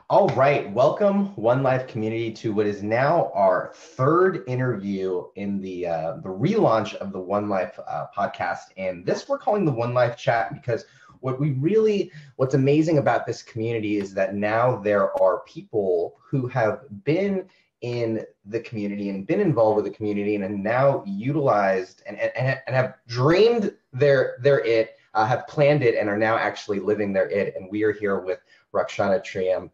All right, welcome One Life community to what is now our third interview in the relaunch of the One Life podcast, and this we're calling the One Life Chat because what's amazing about this community is that now there are people who have been in the community and been involved with the community and have now utilized and have dreamed their it, have planned it, and are now actually living their it. And we are here with Rakshana Triam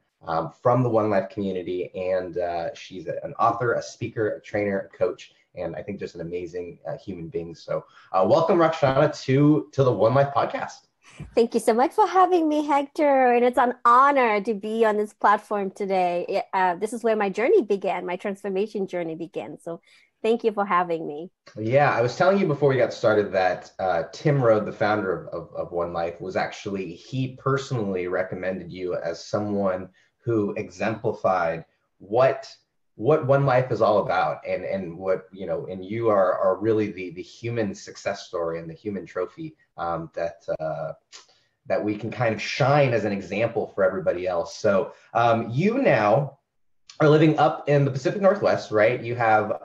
from the One Life community, and she's an author, a speaker, a trainer, a coach, and I think just an amazing human being. So welcome, Rakshana, to the One Life podcast. Thank you so much for having me, Hector. And it's an honor to be on this platform today. This is where my journey began, my transformation journey began. So thank you for having me. Yeah, I was telling you before we got started that Tim Rode, the founder of One Life, he personally recommended you as someone who exemplified what One Life is all about, and what and you are really the human success story and the human trophy that we can kind of shine as an example for everybody else. So you now are living up in the Pacific Northwest, right? You have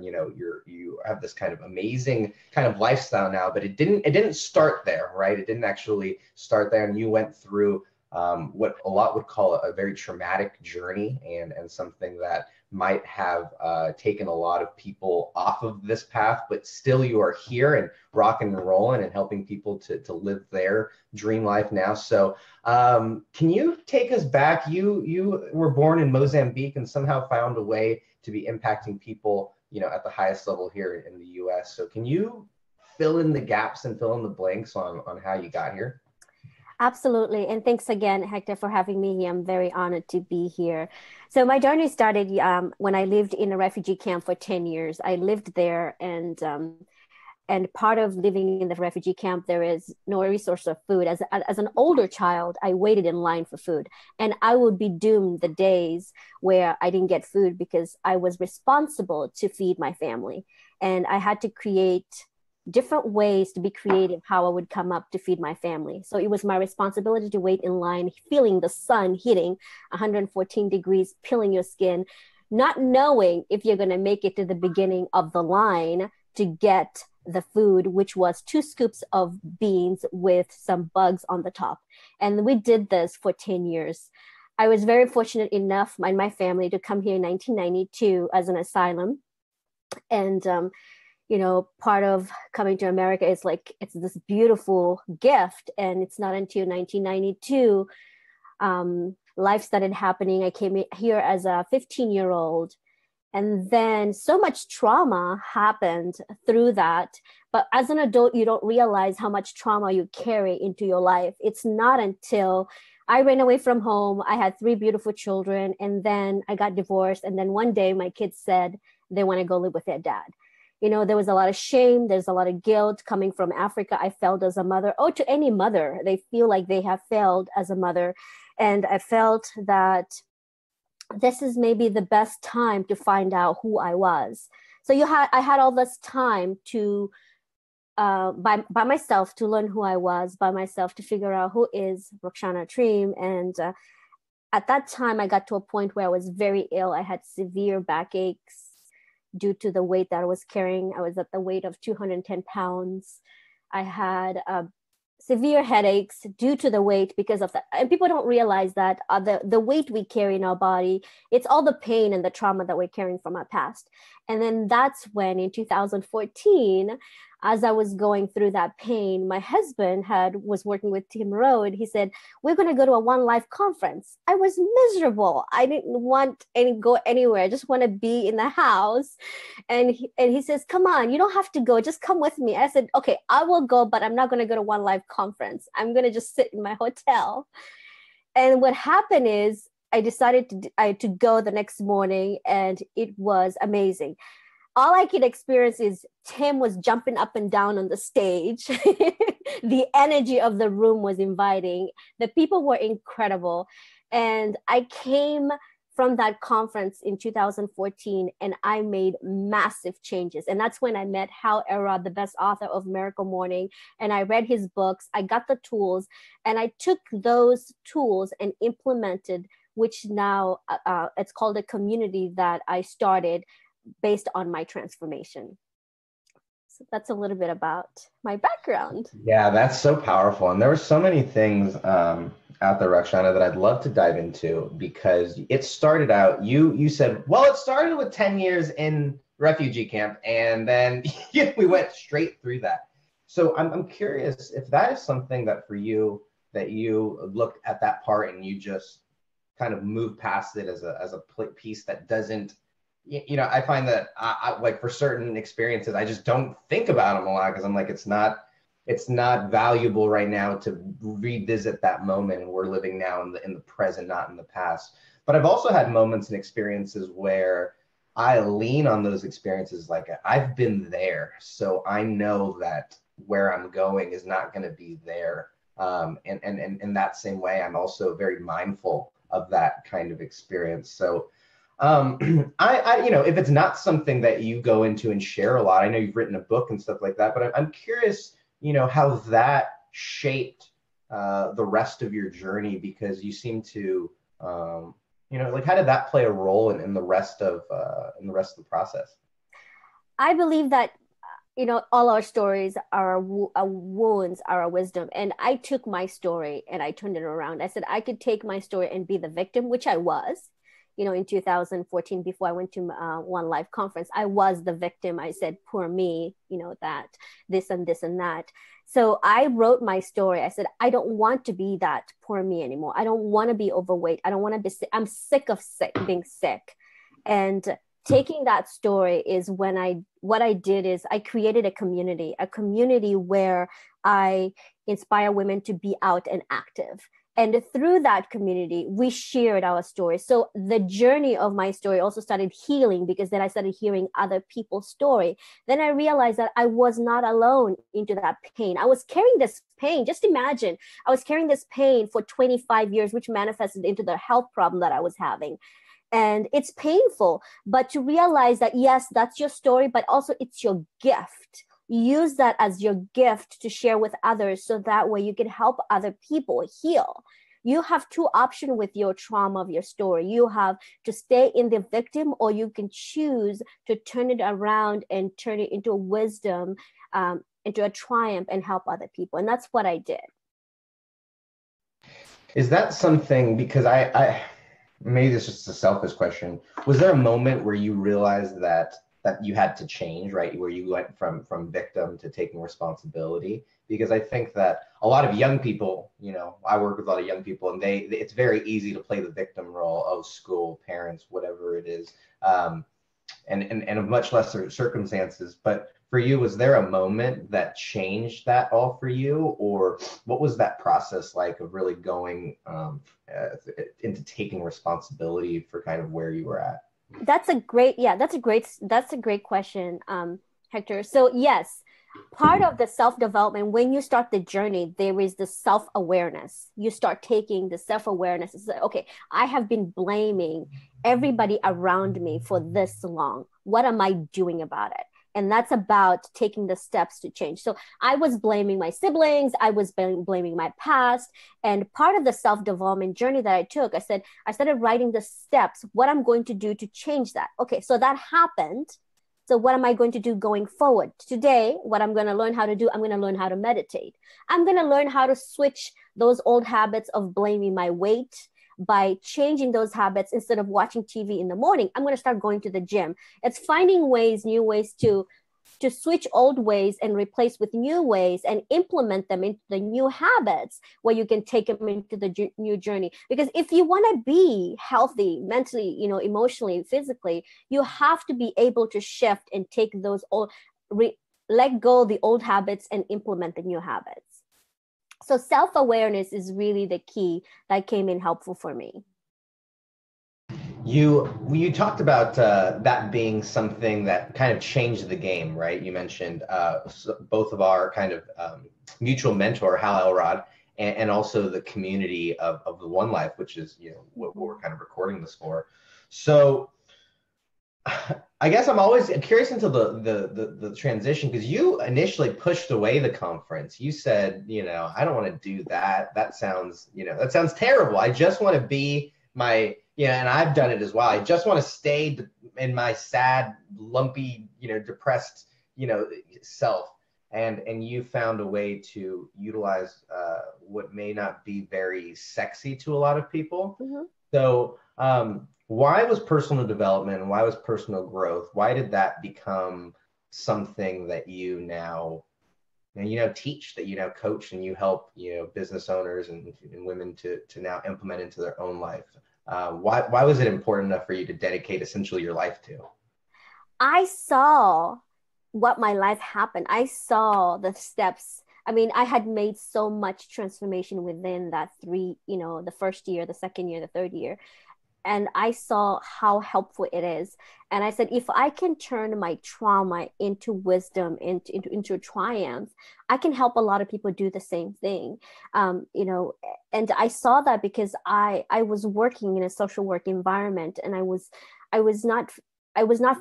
you have this kind of amazing kind of lifestyle now, but it didn't start there, right? It didn't actually start there, and you went through what a lot would call a very traumatic journey, and something that might have taken a lot of people off of this path, but still you are here and rocking and rolling and helping people to live their dream life now. So can you take us back? You were born in Mozambique and somehow found a way to be impacting people, at the highest level here in the US. So can you fill in the gaps and fill in the blanks on how you got here? Absolutely. And thanks again, Hector, for having me here. I'm very honored to be here. So my journey started when I lived in a refugee camp for 10 years. I lived there, and part of living in the refugee camp, there is no resource of food. As an older child, I waited in line for food, and I would be doomed the days where I didn't get food because I was responsible to feed my family. And I had to create different ways to be creative how I would come up to feed my family. So it was my responsibility to wait in line, feeling the sun hitting 114 degrees, peeling your skin, not knowing if you're going to make it to the beginning of the line to get the food, which was 2 scoops of beans with some bugs on the top. And we did this for 10 years. I was very fortunate enough in my family to come here in 1992 as an asylum. And part of coming to America is like, it's this beautiful gift. And it's not until 1992, life started happening. I came here as a 15-year-old. And then so much trauma happened through that. But as an adult, you don't realize how much trauma you carry into your life. It's not until I ran away from home. I had 3 beautiful children, and then I got divorced. And then one day my kids said they want to go live with their dad. There was a lot of shame. There's a lot of guilt coming from Africa. I failed as a mother, or to any mother. They feel like they have failed as a mother. And I felt that this is maybe the best time to find out who I was. So I had all this time to, by myself, to learn who I was, by myself, to figure out who is Rakshana Triam. And at that time, I got to a point where I was very ill. I had severe backaches due to the weight that I was carrying. I was at the weight of 210 pounds. I had severe headaches due to the weight because of that. And people don't realize that the weight we carry in our body, it's all the pain and the trauma that we're carrying from our past. And then that's when in 2014, as I was going through that pain, my husband was working with Tim Rode. He said, we're going to go to a One Life conference. I was miserable. I didn't want to go anywhere. I just want to be in the house. And he says, come on, you don't have to go. Just come with me. I said, okay, I will go, but I'm not going to go to One Life conference. I'm going to just sit in my hotel. And what happened is I decided to go the next morning, and it was amazing. All I could experience is Tim was jumping up and down on the stage. The energy of the room was inviting. The people were incredible. And I came from that conference in 2014, and I made massive changes. And that's when I met Hal Elrod, the best author of Miracle Morning. And I read his books. I got the tools, and I took those tools and implemented which now it's called a community that I started based on my transformation. So that's a little bit about my background. Yeah, that's so powerful. And there were so many things out there, Rakshana, that I'd love to dive into, because it started out, you said, well, it started with 10 years in refugee camp, and then we went straight through that. So I'm curious if that is something that for you, that you looked at that part and you just kind of moved past it as a piece that doesn't, I find that I like, for certain experiences, I just don't think about them a lot, because I'm like, it's not valuable right now to revisit that moment, and we're living now in the present, not in the past. But I've also had moments and experiences where I lean on those experiences, like I've been there, so I know that where I'm going is not going to be there. And in that same way, I'm also very mindful of that kind of experience. So if it's not something that you go into and share a lot, I know you've written a book and stuff like that, but I'm curious, how that shaped the rest of your journey, because you seem to, like, how did that play a role in the rest of the process? I believe that all our stories are our wounds, are our wisdom. And I took my story and I turned it around. I said I could take my story and be the victim, which I was. In 2014, before I went to One Life conference, I was the victim. I said, poor me, that this and this and that. So I wrote my story. I said, I don't want to be that poor me anymore. I don't want to be overweight. I don't want to be sick. I'm sick of being sick. And taking that story is what I did is I created a community where I inspire women to be out and active. And through that community, we shared our stories. So the journey of my story also started healing, because then I started hearing other people's story. Then I realized that I was not alone into that pain. I was carrying this pain. Just imagine, I was carrying this pain for 25 years, which manifested into the health problem that I was having. And it's painful, but to realize that, yes, that's your story, but also it's your gift. Use that as your gift to share with others, so that way you can help other people heal. You have two options with your trauma of your story. You have to stay in the victim, or you can choose to turn it around and turn it into a wisdom, into a triumph, and help other people. And that's what I did. Is that something, because I maybe this is just a selfish question, was there a moment where you realized that you had to change, right? Where you went from victim to taking responsibility? Because I think that a lot of young people, I work with a lot of young people, and it's very easy to play the victim role of school, parents, whatever it is, and of much lesser circumstances. But for you, was there a moment that changed that all for you, or what was that process like of really going into taking responsibility for kind of where you were at? That's a great question, Hector. So yes, part of the self-development, when you start the journey, there is the self-awareness. You start taking the self-awareness. It's like, okay, I have been blaming everybody around me for this long. What am I doing about it? And that's about taking the steps to change. So I was blaming my siblings. I was blaming my past. And part of the self-development journey that I took, I started writing the steps, what I'm going to do to change that. Okay, so that happened. So what am I going to do going forward? Today, what I'm going to learn how to do, I'm going to learn how to meditate. I'm going to learn how to switch those old habits of blaming my weight. By changing those habits, instead of watching TV in the morning, I'm going to start going to the gym. It's finding new ways to switch old ways and replace with new ways, and implement them into the new habits, where you can take them into the new journey. Because if you want to be healthy mentally, emotionally, physically, you have to be able to shift and take those let go of the old habits and implement the new habits. So self-awareness is really the key that came in helpful for me. You talked about that being something that kind of changed the game, right? You mentioned both of our kind of mutual mentor, Hal Elrod, and also the community of the One Life, which is what we're kind of recording this for. So I guess I'm always curious into the transition, because you initially pushed away the conference. You said, I don't want to do that. That sounds terrible. I just want to be my, and I've done it as well. I just want to stay in my sad, lumpy, depressed, self. And you found a way to utilize what may not be very sexy to a lot of people. Mm-hmm. So why was personal development, why was personal growth, why did that become something that you now teach, that you now coach, and you help business owners and women to now implement into their own life? Why was it important enough for you to dedicate essentially your life to? I saw what my life happened. I saw the steps. I mean, I had made so much transformation within that the first year, the second year, the third year. And I saw how helpful it is. And I said, if I can turn my trauma into wisdom, into triumph, I can help a lot of people do the same thing. And I saw that because I was working in a social work environment, and I was not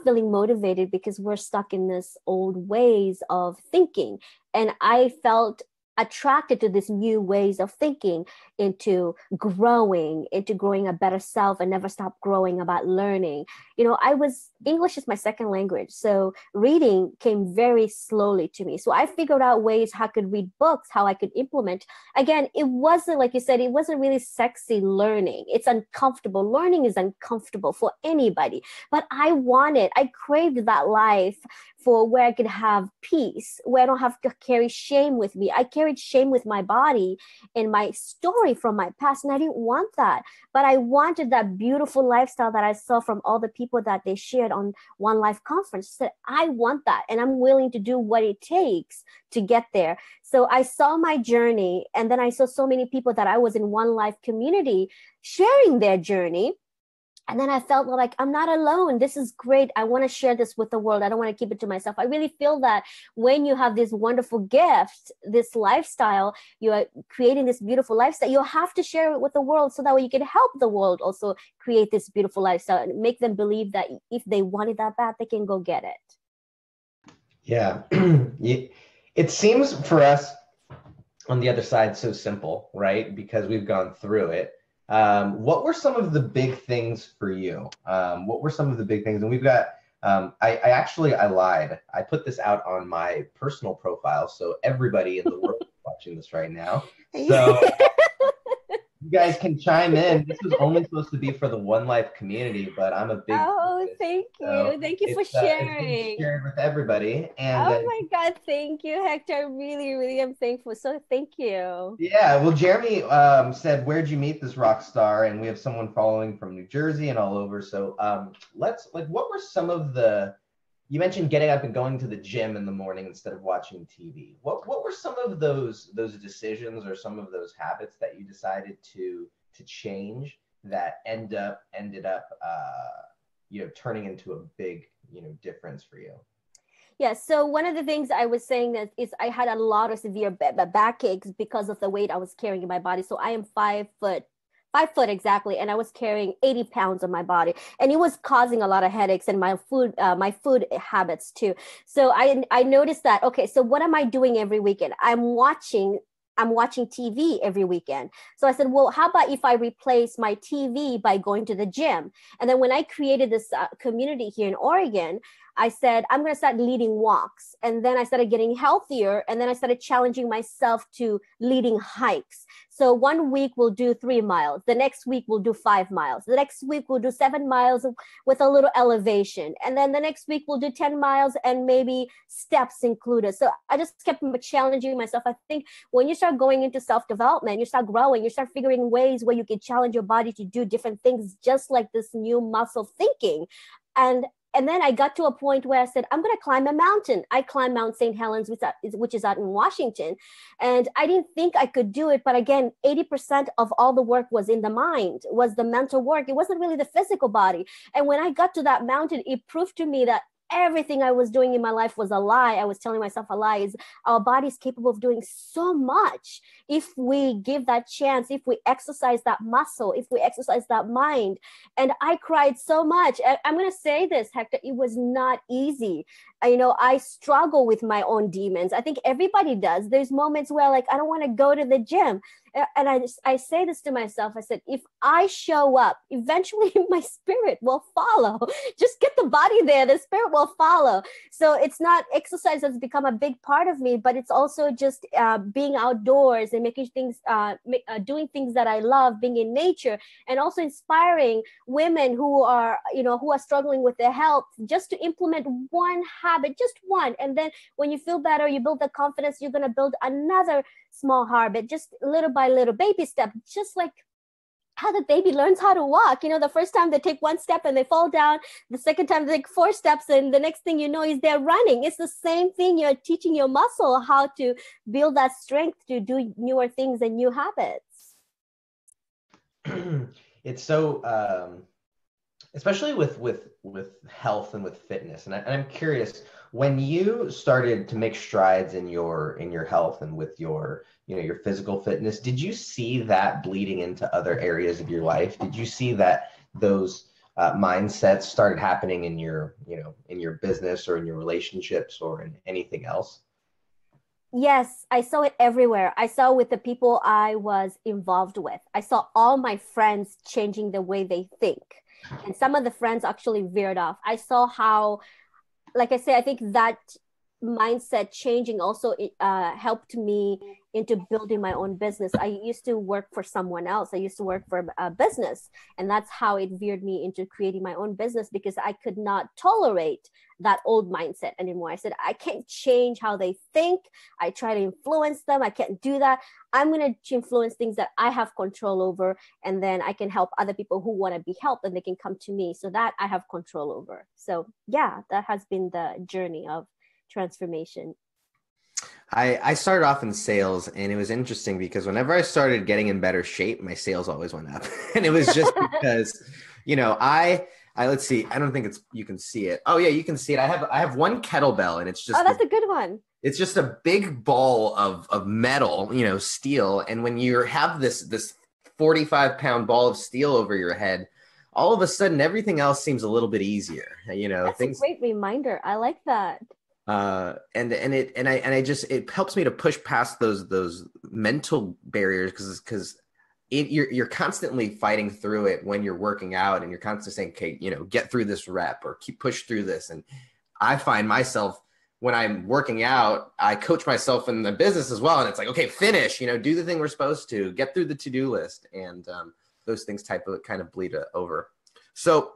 feeling motivated because we're stuck in this old ways of thinking. And I felt attracted to these new ways of thinking, into growing a better self, and never stop growing about learning. English is my second language, so reading came very slowly to me. So I figured out ways how I could read books, how I could implement. Again, it wasn't, like you said, it wasn't really sexy learning. It's uncomfortable. Learning is uncomfortable for anybody, but I craved that life for where I could have peace, where I don't have to carry shame with me. I carried shame with my body and my story from my past, and I didn't want that. But I wanted that beautiful lifestyle that I saw from all the people that they shared on One Life Conference. I said, I want that, and I'm willing to do what it takes to get there. So I saw my journey, and then I saw so many people that I was in One Life community sharing their journey. And then I felt like I'm not alone. This is great. I want to share this with the world. I don't want to keep it to myself. I really feel that when you have this wonderful gift, this lifestyle, you are creating this beautiful lifestyle, you have to share it with the world, so that way you can help the world also create this beautiful lifestyle and make them believe that if they want it that bad, they can go get it. Yeah. It seems for us on the other side so simple, right? Because we've gone through it. What were some of the big things for you? What were some of the big things? And we've got, I lied. I put this out on my personal profile, so everybody in the world is watching this right now. So you guys can chime in. This was only supposed to be for the One Life community, but I'm a big. Thank you. So thank you for sharing. It's shared with everybody. And my God, thank you, Hector. I really, really am thankful. So thank you. Yeah, well, Jeremy said, "Where'd you meet this rock star?" And we have someone following from New Jersey and all over. So what were some of the? You mentioned getting up and going to the gym in the morning instead of watching TV. What were some of those decisions or some of those habits that you decided to change that ended up turning into a big difference for you? Yeah, so one of the things I was saying is I had a lot of severe backaches because of the weight I was carrying in my body. So I am 5'4" exactly, and I was carrying 80 pounds on my body, and it was causing a lot of headaches and my food habits too. So I noticed that, okay, so what am I doing every weekend? I'm watching TV every weekend. So I said, well, how about if I replace my TV by going to the gym? And then when I created this community here in Oregon, I said, I'm going to start leading walks. And then I started getting healthier. And then I started challenging myself to leading hikes. So 1 week we'll do 3 miles. The next week we'll do 5 miles. The next week we'll do 7 miles with a little elevation. And then the next week we'll do 10 miles and maybe steps included. So I just kept challenging myself. I think when you start going into self-development, you start growing, you start figuring ways where you can challenge your body to do different things, just like this new muscle thinking. And then I got to a point where I said, I'm going to climb a mountain. I climbed Mount St. Helens, which is out in Washington. And I didn't think I could do it. But again, 80% of all the work was in the mind, was the mental work. It wasn't really the physical body. And when I got to that mountain, it proved to me that everything I was doing in my life was a lie. I was telling myself a lie. Is our body is capable of doing so much if we give that chance, if we exercise that muscle, if we exercise that mind. And I cried so much. I'm going to say this, Hector, it was not easy. I struggle with my own demons. I think everybody does. There's moments where like, I don't want to go to the gym. And I say this to myself. I said, if I show up, eventually my spirit will follow. Just get the body there. The spirit will follow. So it's not exercise that's become a big part of me, but it's also just being outdoors and making things, doing things that I love, being in nature, and also inspiring women who are struggling with their health, just to implement one habit, just one. And then when you feel better, you build the confidence, you're going to build another small habit, just little by little, baby step, just like how the baby learns how to walk. The first time they take one step and they fall down, the second time they take 4 steps, and the next thing you know is they're running. It's the same thing. You're teaching your muscle how to build that strength to do newer things and new habits. It's so especially with health and with fitness, and I'm curious, when you started to make strides in your health and with your your physical fitness, did you see that bleeding into other areas of your life? Did you see that those mindsets started happening in your in your business or in your relationships or in anything else? Yes, I saw it everywhere. I saw with the people I was involved with. I saw all my friends changing the way they think. And some of the friends actually veered off. I saw how, like I say, I think that mindset changing also helped me into building my own business. I used to work for someone else. I used to work for a business, and that's how it veered me into creating my own business, because I could not tolerate that old mindset anymore. I said, I can't change how they think. I try to influence them. I can't do that. I'm going to influence things that I have control over, and then I can help other people who want to be helped, and they can come to me, so that I have control over. So yeah, that has been the journey of transformation. I started off in sales, and it was interesting because whenever I started getting in better shape, my sales always went up. And it was just because, I let's see, I don't think you can see it. Oh yeah, you can see it. I have one kettlebell, and it's just, oh, that's a good one. It's just a big ball of metal, steel. And when you have this 45-pound ball of steel over your head, all of a sudden everything else seems a little bit easier. That's a great reminder. I like that. It helps me to push past those mental barriers, because you're constantly fighting through it when you're working out, and you're constantly saying, okay, get through this rep or push through this. And I find myself, when I'm working out, I coach myself in the business as well. And it's like, okay, finish, do the thing we're supposed to, get through the to-do list. And those things kind of bleed over. So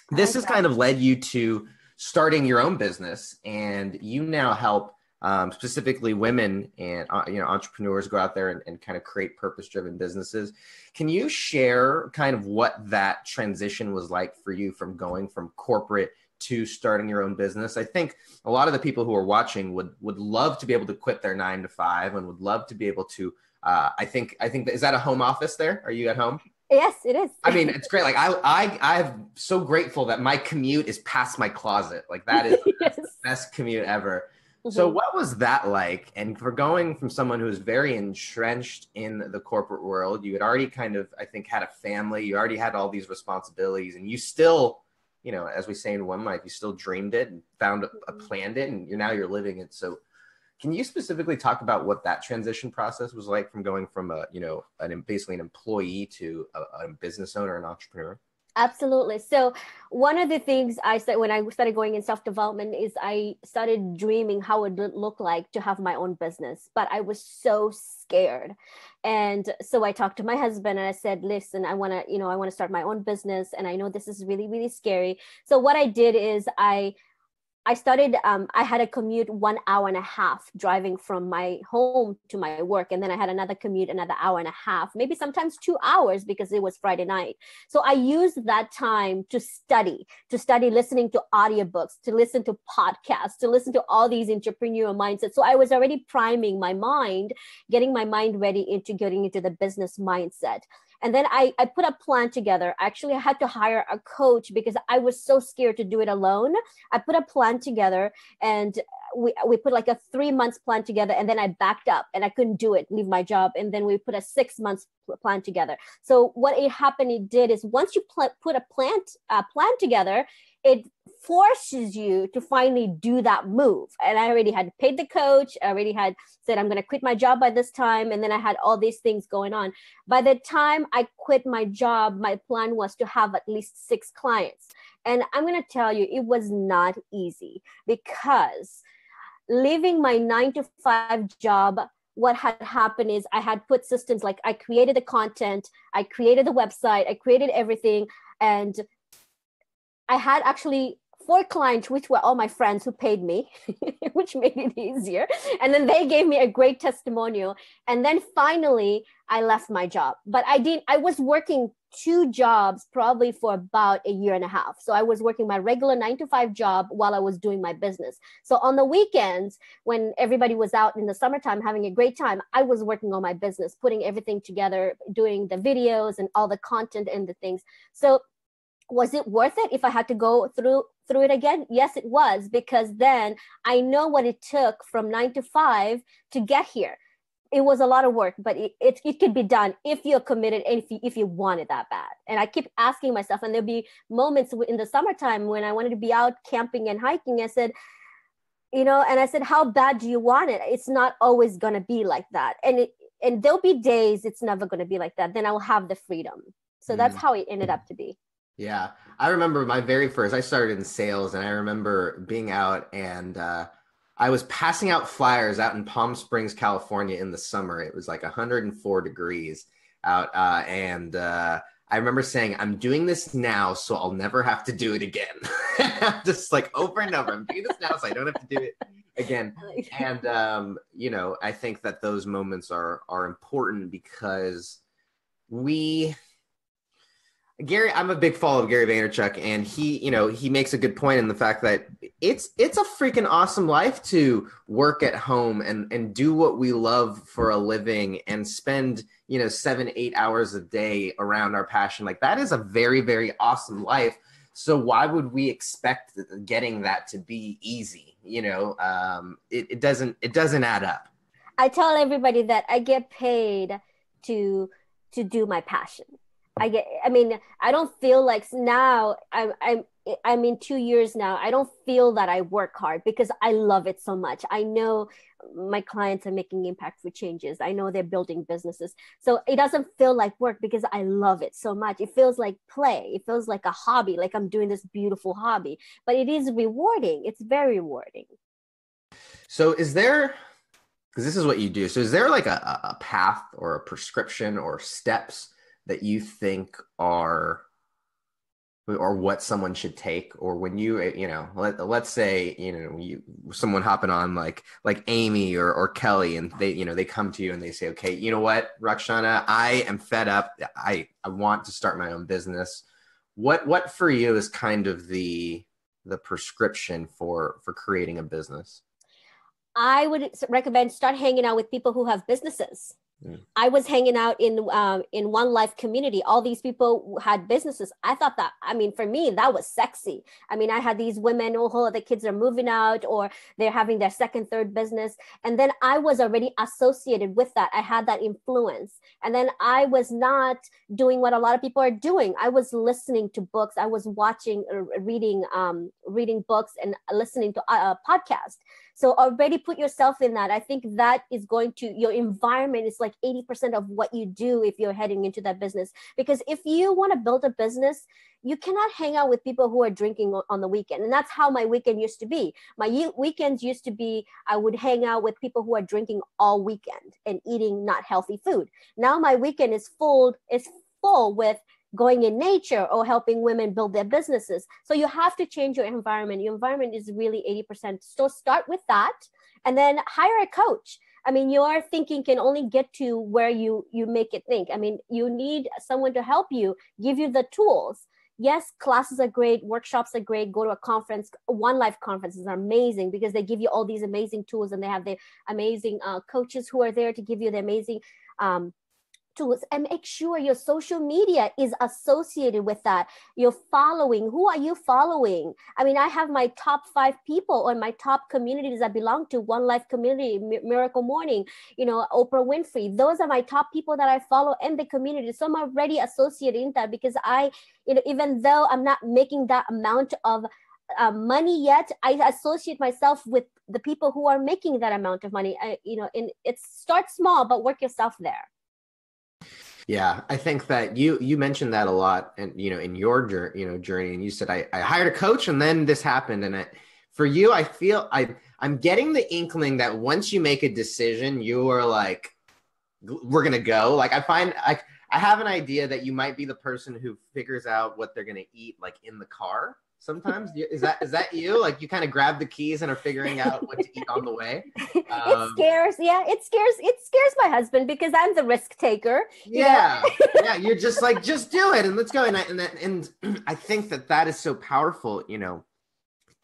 this has kind of led you to starting your own business, and you now help specifically women and entrepreneurs go out there and kind of create purpose-driven businesses. Can you share kind of what that transition was like for you from going from corporate to starting your own business? I think a lot of the people who are watching would love to be able to quit their 9-to-5 and would love to be able to. I think is that a home office there? Are you at home? Yes, it is. I mean, it's great. Like I'm so grateful that my commute is past my closet. Like that is yes. the best commute ever. Mm-hmm. So what was that like? And for going from someone who is very entrenched in the corporate world, you had already kind of, I think, had a family, you already had all these responsibilities, and you still, as we say in One Life, you still dreamed it and planned it, and you're living it. So can you specifically talk about what that transition process was like from going from basically an employee to a business owner, an entrepreneur? Absolutely. So one of the things I said when I started going in self-development is I started dreaming how it would look like to have my own business, but I was so scared. And so I talked to my husband and I said, listen, I want to start my own business. And I know this is really, really scary. So what I did is I started, I had a commute 1.5 hours driving from my home to my work. And then I had another commute, another 1.5 hours, maybe sometimes 2 hours because it was Friday night. So I used that time to study listening to audiobooks, to listen to podcasts, to listen to all these entrepreneurial mindsets. So I was already priming my mind, getting my mind ready into getting into the business mindset. And then I put a plan together. Actually, I had to hire a coach because I was so scared to do it alone. I put a plan together, and we put like a 3 months plan together, and then I backed up and I couldn't do it, leave my job. And then we put a 6 months plan together. So what it did is once you put a plan together, it forces you to finally do that move. And I already had paid the coach. I already had said, I'm going to quit my job by this time. And then I had all these things going on. By the time I quit my job, my plan was to have at least 6 clients. And I'm going to tell you, it was not easy, because leaving my 9-to-5 job, what had happened is I had put systems, like I created the content, I created the website, I created everything. And I had actually 4 clients, which were all my friends who paid me, which made it easier. And then they gave me a great testimonial. And then finally, I left my job. But I was working 2 jobs probably for about a year and a half. So I was working my regular 9-to-5 job while I was doing my business. So on the weekends, when everybody was out in the summertime having a great time, I was working on my business, putting everything together, doing the videos and all the content and the things. So was it worth it if I had to go through it again? Yes, it was, because then I know what it took from 9-to-5 to get here. It was a lot of work, but it could be done if you're committed and if you want it that bad. And I keep asking myself, and there'll be moments in the summertime when I wanted to be out camping and hiking. I said, and I said, how bad do you want it? It's not always going to be like that. And there'll be days it's never going to be like that. Then I will have the freedom. So that's how it ended up to be. Yeah. I remember my very first, I started in sales, and I remember being out, and I was passing out flyers out in Palm Springs, California in the summer. It was like 104 degrees out. And I remember saying, I'm doing this now, so I'll never have to do it again. Just like over and over, I'm doing this now, so I don't have to do it again. And, I think that those moments are important, because Gary, I'm a big follower of Gary Vaynerchuk, and he makes a good point in the fact that it's a freaking awesome life to work at home and do what we love for a living and spend, 7-8 hours a day around our passion. Like, that is a very, very awesome life. So why would we expect getting that to be easy? It doesn't add up. I tell everybody that I get paid to do my passion. I don't feel like now I'm in 2 years now. I don't feel that I work hard, because I love it so much. I know my clients are making impactful changes. I know they're building businesses. So it doesn't feel like work, because I love it so much. It feels like play. It feels like a hobby, like I'm doing this beautiful hobby, but it is rewarding. It's very rewarding. So because this is what you do. So is there like a path or a prescription or steps that you think are, or what someone should take? Or when let's say, someone hopping on like Amy or Kelly, and they come to you and they say, okay, you know what, Rakshana, I am fed up. I want to start my own business. What for you is kind of the prescription for creating a business? I would recommend start hanging out with people who have businesses. I was hanging out in One Life community. All these people had businesses. I thought that, for me, that was sexy. I had these women, the kids are moving out, or they're having their second, third business. And then I was already associated with that. I had that influence. And then I was not doing what a lot of people are doing. I was listening to books. I was watching, reading books and listening to a podcast. So already put yourself in that. I think that is your environment is like 80% of what you do if you're heading into that business. Because if you want to build a business, you cannot hang out with people who are drinking on the weekend. And that's how my weekend used to be. My weekends used to be, I would hang out with people who are drinking all weekend and eating not healthy food. Now my weekend is full with going in nature or helping women build their businesses. So you have to change your environment. Your environment is really 80%. So start with that, and then hire a coach. Your thinking can only get to where you make it think. You need someone to help you, give you the tools. Yes, classes are great. Workshops are great. Go to a conference. One Life conferences are amazing, because they give you all these amazing tools, and they have the amazing coaches who are there to give you the amazing tools, and make sure your social media is associated with that. You're following. Who are you following? I mean, I have my top 5 people on my top communities I belong to: One Life Community, Miracle Morning, Oprah Winfrey. Those are my top people that I follow in the community. So I'm already associated in that, because even though I'm not making that amount of money yet, I associate myself with the people who are making that amount of money. And it starts small, but work yourself there. Yeah, I think that you mentioned that a lot, and in your journey, and you said I hired a coach, and then this happened, and for you, I feel I'm getting the inkling that once you make a decision, you are like, we're gonna go. Like I have an idea that you might be the person who figures out what they're gonna eat, like in the car. Sometimes is that you? Like you kind of grab the keys and are figuring out what to eat on the way. It scares my husband, because I'm the risk taker. Yeah, yeah. You're just like, just do it and let's go. And I think that is so powerful.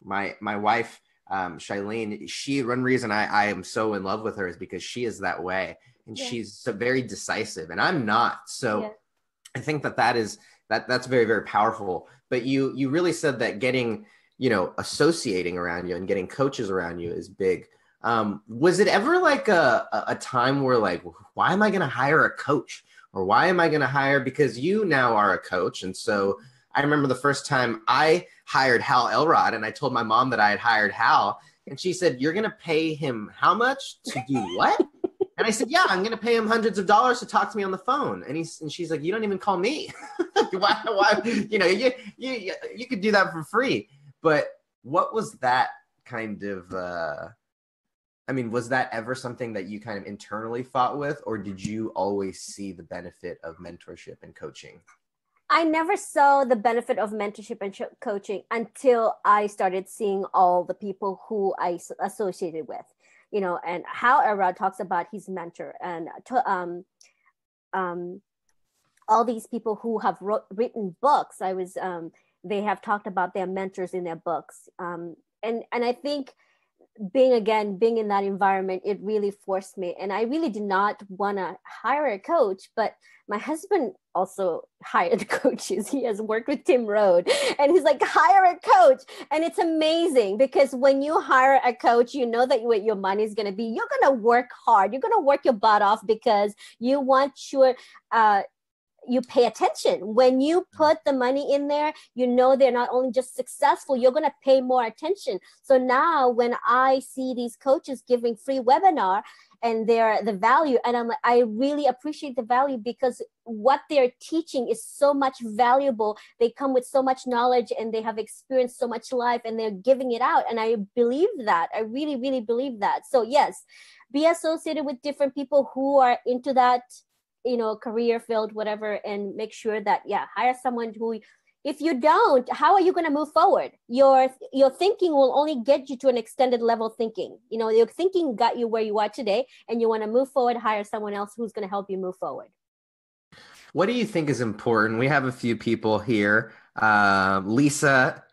My wife, Shailene, one reason I am so in love with her is because she is that way, and she's so very decisive, and I'm not. So I think that's very, very powerful. But you really said that getting, associating around you and getting coaches around you is big. Was it ever like a time where like, why am I going to hire a coach, or why am I going to hire, because you now are a coach. And so I remember the first time I hired Hal Elrod, and I told my mom that I had hired Hal, and she said, "You're going to pay him how much to do what?" And I said, "Yeah, I'm going to pay him hundreds of dollars to talk to me on the phone." And she's like, "You don't even call me. why? You could do that for free." But what was that kind of, was that ever something that you kind of internally fought with, or did you always see the benefit of mentorship and coaching? I never saw the benefit of mentorship and coaching until I started seeing all the people who I associated with. And how Elrod talks about his mentor, and all these people who have written books. They have talked about their mentors in their books. And I think being in that environment, it really forced me. And I really did not want to hire a coach, but my husband also hired coaches. He has worked with Tim Rode, and he's like, hire a coach. And it's amazing, because when you hire a coach, you know that what your money is going to be. You're going to work hard. You're going to work your butt off, because you want you pay attention. When you put the money in there, they're not only just successful, you're going to pay more attention. So now when I see these coaches giving free webinar, and the value, and I'm like, I really appreciate the value, because what they're teaching is so much valuable. They come with so much knowledge, and they have experienced so much life, and they're giving it out. And I believe that. I really, really believe that. So yes, be associated with different people who are into that, career field, whatever, and make sure that, hire someone who, if you don't, how are you going to move forward? Your thinking will only get you to an extended level thinking. Your thinking got you where you are today, and you want to move forward, hire someone else who's going to help you move forward. What do you think is important? We have a few people here. Lisa,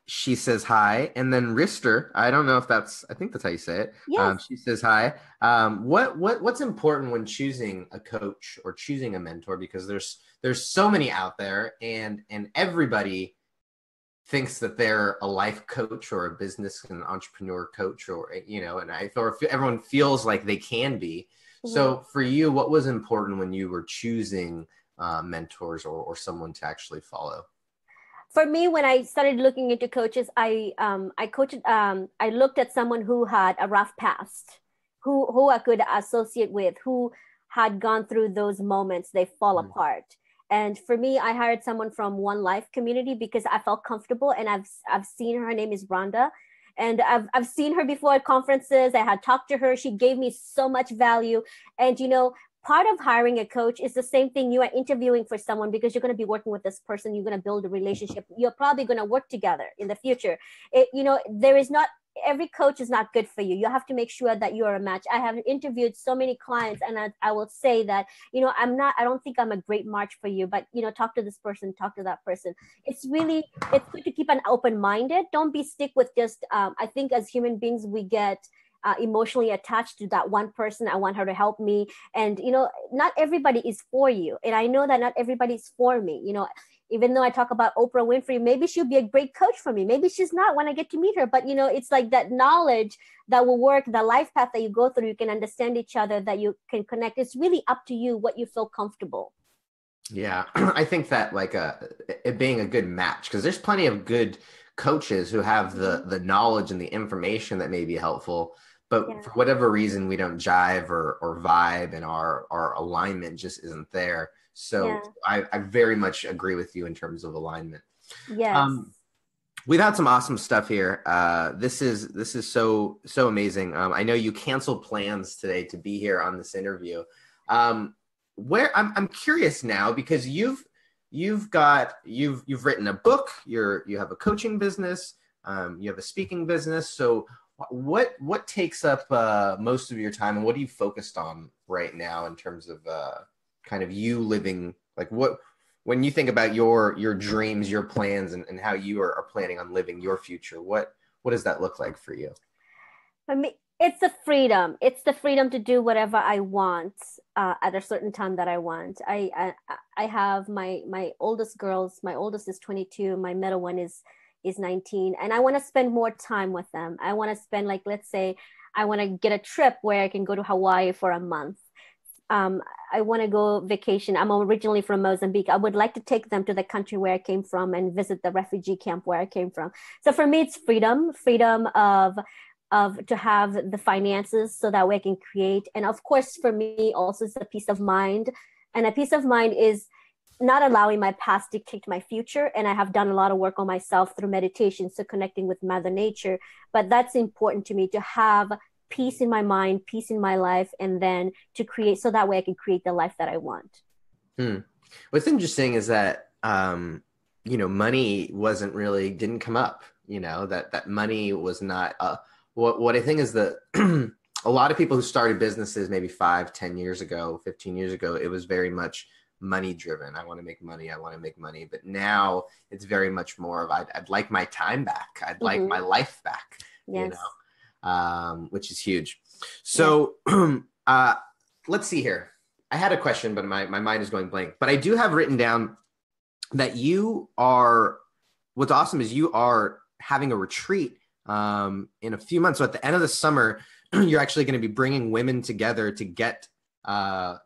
she says hi. And then Rister, I don't know if I think that's how you say it. Yes. She says hi. What's important when choosing a coach or choosing a mentor? Because there's so many out there, and everybody thinks that they're a life coach or a business and entrepreneur coach, or, or everyone feels like they can be. Mm-hmm. So for you, what was important when you were choosing mentors or someone to actually follow? For me, when I started looking into coaches, I looked at someone who had a rough past, who I could associate with, who had gone through those moments they fall apart. And for me, I hired someone from One Life Community because I felt comfortable, and I've seen her. Her name is Rhonda, and I've seen her before at conferences. I had talked to her. She gave me so much value. And part of hiring a coach is the same thing. You are interviewing for someone because you're going to be working with this person. You're going to build a relationship. You're probably going to work together in the future. Every coach is not good for you. You have to make sure that you are a match. I have interviewed so many clients, and I will say that, I don't think I'm a great match for you, but, talk to this person, talk to that person. It's good to keep an open-minded. Don't be stick with just, I think as human beings, we get emotionally attached to that one person. I want her to help me. And, not everybody is for you. And I know that not everybody is for me. Even though I talk about Oprah Winfrey, maybe she'll be a great coach for me. Maybe she's not when I get to meet her. But, it's like that knowledge that will work, the life path that you go through, you can understand each other, that you can connect. It's really up to you what you feel comfortable. Yeah, I think that like it being a good match, because there's plenty of good coaches who have the knowledge and the information that may be helpful, but for whatever reason we don't jive or vibe, and our alignment just isn't there. So I very much agree with you in terms of alignment. Yes. We've had some awesome stuff here. This is so amazing. I know you canceled plans today to be here on this interview. Where I'm curious now, because you've written a book, you have a coaching business, you have a speaking business. So what takes up most of your time, and what are you focused on right now in terms of kind of you living, like when you think about your dreams, your plans, and how you are planning on living your future, what does that look like for you? I mean, it's the freedom. It's the freedom to do whatever I want at a certain time that I want. I have my oldest girls. My oldest is 22. My middle one is 19, and I want to spend more time with them. I want to spend, like, let's say I want to get a trip where I can go to Hawaii for a month. I want to go vacation. I'm originally from Mozambique. I would like to take them to the country where I came from and visit the refugee camp where I came from. So for me, it's freedom of to have the finances so that way I can create. And of course, for me also, it's a peace of mind. And a peace of mind is not allowing my past dictate my future. And I have done a lot of work on myself through meditation, so connecting with Mother Nature. But that's important to me, to have peace in my mind, peace in my life, and then to create, so that way I can create the life that I want. What's interesting is that, money didn't come up, that money was not, what I think is that a lot of people who started businesses maybe 5-10 years ago, 15 years ago, it was very much money driven. I want to make money. But now it's very much more of, I'd like my time back. I'd like my life back, yes. Which is huge. So let's see here. I had a question, but my mind is going blank. But I do have written down that what's awesome is you are having a retreat in a few months. So at the end of the summer, you're actually going to be bringing women together to get, to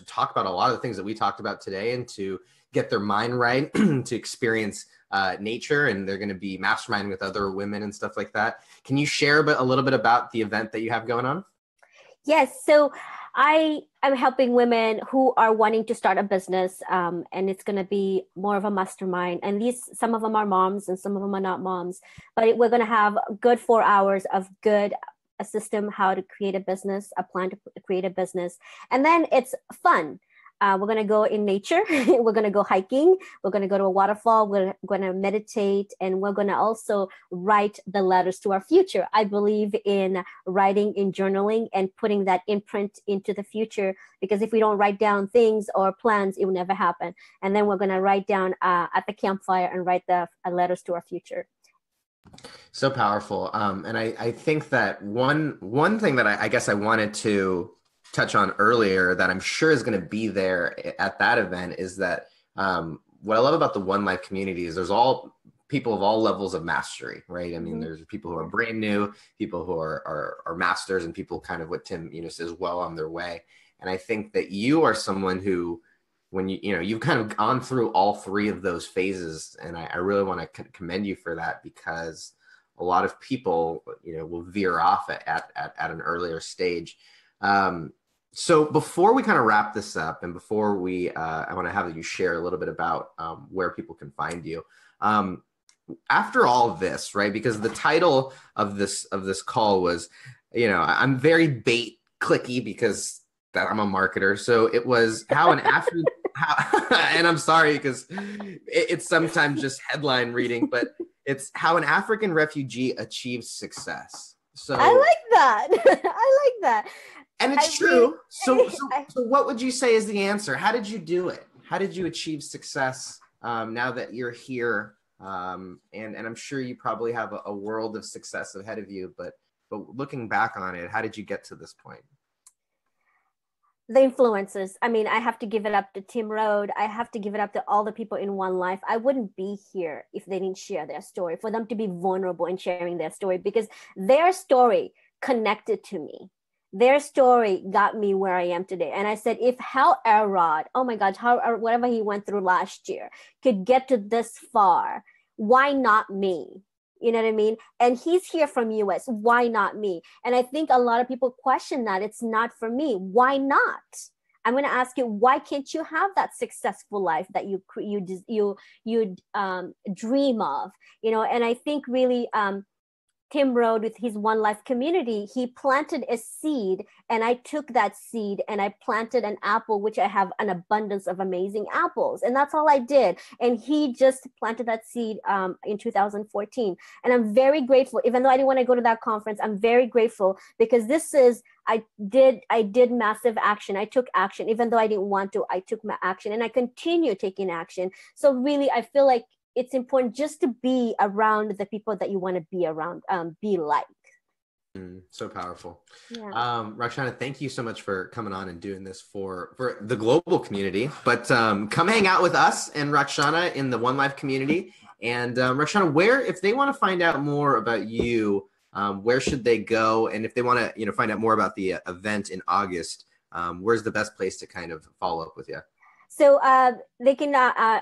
talk about a lot of the things that we talked about today, and to get their mind right, to experience nature. And they're going to be masterminding with other women and stuff like that. Can you share a little bit about the event that you have going on? Yes. So I am helping women who are wanting to start a business, and it's going to be more of a mastermind. And some of them are moms and some of them are not moms, but we're going to have a good 4 hours of a system, how to create a business, a plan to create a business. And then it's fun. We're going to go in nature. We're going to go hiking. We're going to go to a waterfall. We're going to meditate, and we're going to also write the letters to our future. I believe in writing, in journaling, and putting that imprint into the future, because if we don't write down things or plans, it will never happen. And then we're going to write down at the campfire and write the letters to our future. So powerful. And I think that one thing that I guess I wanted to touch on earlier that I'm sure is going to be there at that event is that what I love about the One Life community is there's all people of all levels of mastery, right? I mean, there's people who are brand new, people who are masters, and people kind of what Tim says, well on their way. And I think that you are someone who, when you've kind of gone through all three of those phases, and I really want to commend you for that, because a lot of people will veer off at an earlier stage. So before we kind of wrap this up, and before I want to have you share a little bit about where people can find you. After all of this, right? Because the title of this call was, I'm very bait clicky because I'm a marketer. So it was how an African, and I'm sorry because it's sometimes just headline reading, but it's how an African refugee achieves success. So I like that. I like that. And it's true. So what would you say is the answer? How did you do it? How did you achieve success now that you're here? And I'm sure you probably have a world of success ahead of you, but but looking back on it, how did you get to this point? The influences. I mean, I have to give it up to Tim Rhode. I have to give it up to all the people in One Life. I wouldn't be here if they didn't share their story, for them to be vulnerable in sharing their story, because their story connected to me. Their story got me where I am today. And I said, if Hal Elrod, oh my God, whatever he went through last year, could get to this far, why not me? You know what I mean? And he's here from US. Why not me? And I think a lot of people question that. It's not for me. Why not? I'm going to ask you, why can't you have that successful life that you dream of? You know, and I think really Tim Rhode, with his One Life community, he planted a seed, and I took that seed and I planted an apple, which I have an abundance of amazing apples. And that's all I did. And he just planted that seed in 2014. And I'm very grateful, even though I didn't want to go to that conference, I'm very grateful, because I did massive action. I took action, even though I didn't want to. I took my action, and I continue taking action. So really, I feel like it's important just to be around the people that you want to be around, be like. So powerful. Yeah. Roxana, thank you so much for coming on and doing this for the global community, but come hang out with us and Roxana in the One Life community. And Roxana, if they want to find out more about you, where should they go? And if they want to, find out more about the event in August, where's the best place to kind of follow up with you? So they can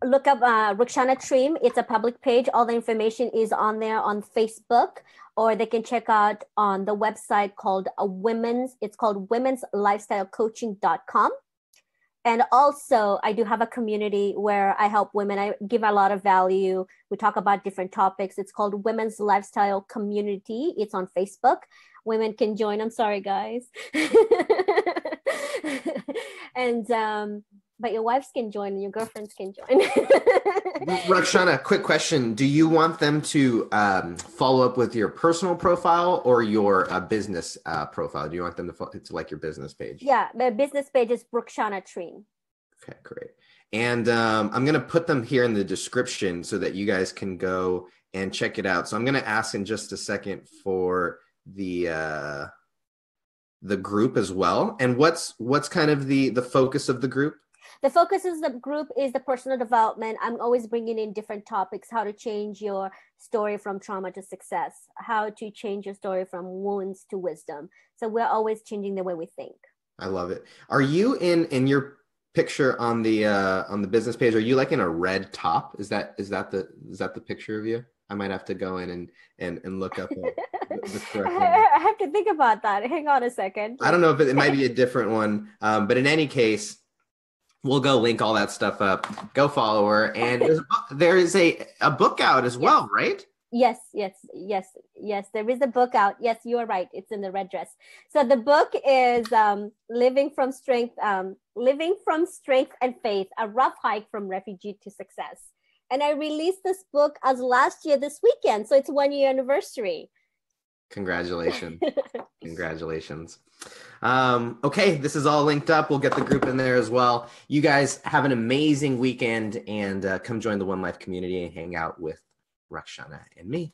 look up Roxana Treem. It's a public page. All the information is on there on Facebook, or they can check out on the website called it's called womenslifestylecoaching.com. And also I do have a community where I help women. I give a lot of value. We talk about different topics. It's called Women's Lifestyle Community. It's on Facebook. Women can join. I'm sorry, guys. And but your wives can join and your girlfriends can join. Roxana, quick question. Do you want them to follow up with your personal profile or your business profile? Do you want them to like your business page? Yeah, the business page is Roxana Treem. Okay, great. And I'm going to put them here in the description so that you guys can go and check it out. So I'm going to ask in just a second for the group as well. And what's kind of the focus of the group? The focus of the group is the personal development. I'm always bringing in different topics: how to change your story from trauma to success, how to change your story from wounds to wisdom. So we're always changing the way we think. I love it. Are you in your picture on the business page? Are you like in a red top? Is that the picture of you? I might have to go in and look up the correct one. I have to think about that. Hang on a second. I don't know if it might be a different one, but in any case, we'll go link all that stuff up. Go follow her. And there is a book out as well, right? Yes. There is a book out. Yes, you are right. It's in the red dress. So the book is Living from Strength and Faith, a rough hike from refugee to success. And I released this book as last year this weekend. So it's 1 year anniversary. Congratulations. Congratulations. Okay, this is all linked up. We'll get the group in there as well. You guys have an amazing weekend, and come join the One Life community and hang out with Roxana and me.